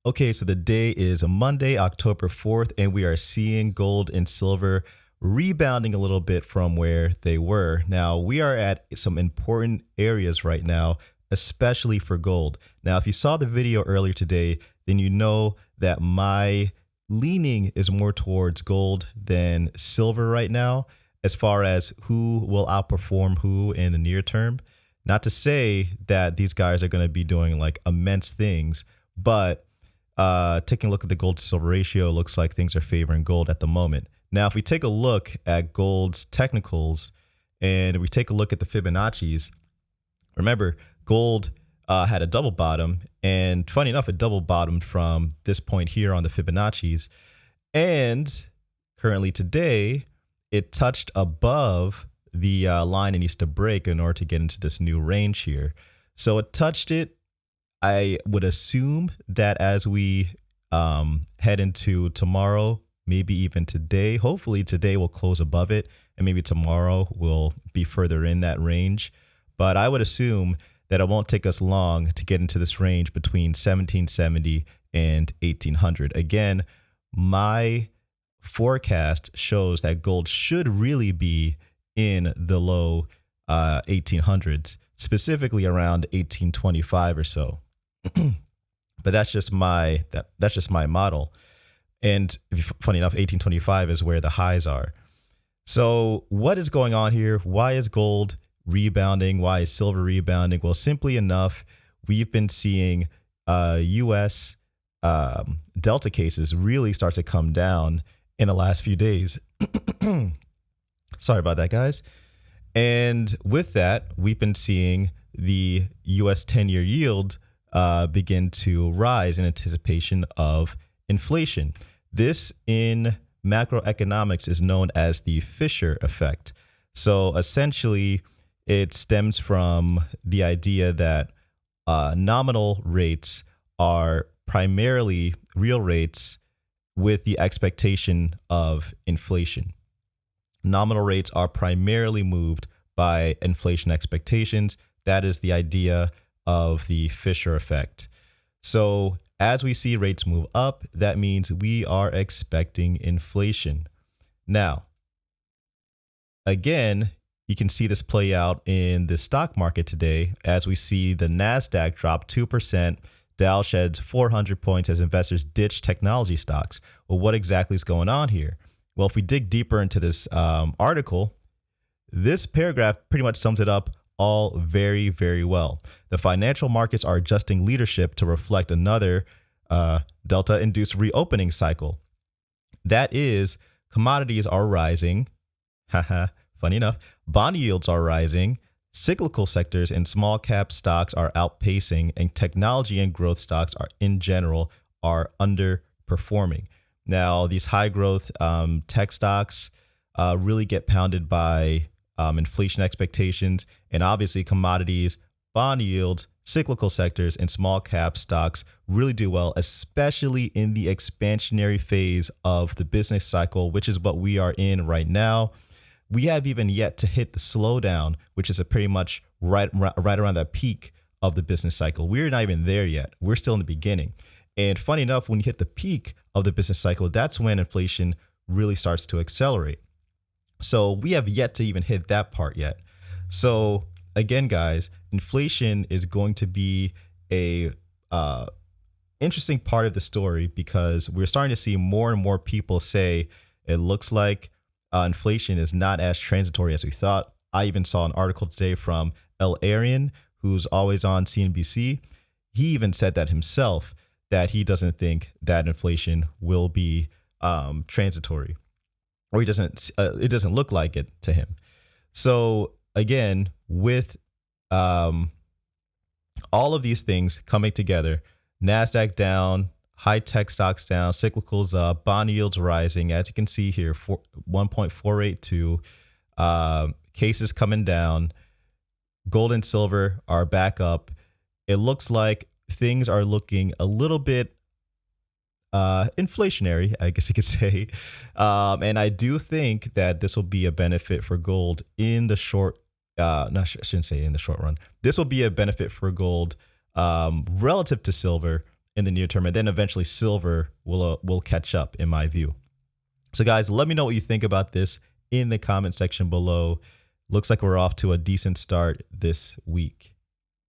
Okay, so the day is Monday, October 4th, and we are seeing gold and silver rebounding a little bit from where they were. Now, we are at some important areas right now, especially for gold. Now, if you saw the video earlier today, then you know that my leaning is more towards gold than silver right now, as far as who will outperform who in the near term. Not to say that these guys are going to be doing like immense things, but taking a look at the gold to silver ratio, looks like things are favoring gold at the moment. Now, if we take a look at gold's technicals and we take a look at the Fibonacci's, remember, gold had a double bottom. And funny enough, it double bottomed from this point here on the Fibonacci's. And currently today, it touched above the line it needs to break in order to get into this new range here. So it touched it. I would assume that as we head into tomorrow, maybe even today, hopefully today will close above it, and maybe tomorrow will be further in that range. But I would assume that it won't take us long to get into this range between 1770 and 1800. Again, my forecast shows that gold should really be in the low 1800s, specifically around 1825 or so. But that's just my model. And funny enough, 1825 is where the highs are. So what is going on here? Why is gold rebounding? Why is silver rebounding? Well, simply enough, we've been seeing U.S. Delta cases really start to come down in the last few days. Sorry about that, guys. And with that, we've been seeing the U.S. 10-year yield begin to rise in anticipation of inflation. This in macroeconomics is known as the Fisher effect. So essentially, it stems from the idea that nominal rates are primarily real rates with the expectation of inflation. Nominal rates are primarily moved by inflation expectations. That is the idea of the Fisher effect. So as we see rates move up, that means we are expecting inflation. Now, again, you can see this play out in the stock market today as we see the NASDAQ drop 2%, Dow sheds 400 points as investors ditch technology stocks. Well, what exactly is going on here? Well, if we dig deeper into this article, this paragraph pretty much sums it up all very, very well. The financial markets are adjusting leadership to reflect another Delta-induced reopening cycle. That is, commodities are rising. Haha, funny enough. Bond yields are rising. Cyclical sectors and small cap stocks are outpacing, and technology and growth stocks are, in general, are underperforming. Now, these high growth tech stocks really get pounded by inflation expectations, and obviously commodities, bond yields, cyclical sectors, and small cap stocks really do well, especially in the expansionary phase of the business cycle, which is what we are in right now. We have even yet to hit the slowdown, which is a pretty much right around that peak of the business cycle. We're not even there yet. We're still in the beginning. And funny enough, when you hit the peak of the business cycle, that's when inflation really starts to accelerate. So we have yet to even hit that part yet. So again, guys, inflation is going to be a interesting part of the story because we're starting to see more and more people say it looks like inflation is not as transitory as we thought. I even saw an article today from Herein, who's always on CNBC. He even said that himself, that he doesn't think that inflation will be transitory, or it doesn't look like it to him. So again, with all of these things coming together, NASDAQ down, high tech stocks down, cyclicals up, bond yields rising. As you can see here, 1.482, cases coming down, gold and silver are back up. It looks like things are looking a little bit inflationary, I guess you could say. And I do think that this will be a benefit for gold in the short, I shouldn't say in the short run. This will be a benefit for gold relative to silver in the near term, and then eventually silver will catch up, in my view. So guys, let me know what you think about this in the comment section below. Looks like we're off to a decent start this week.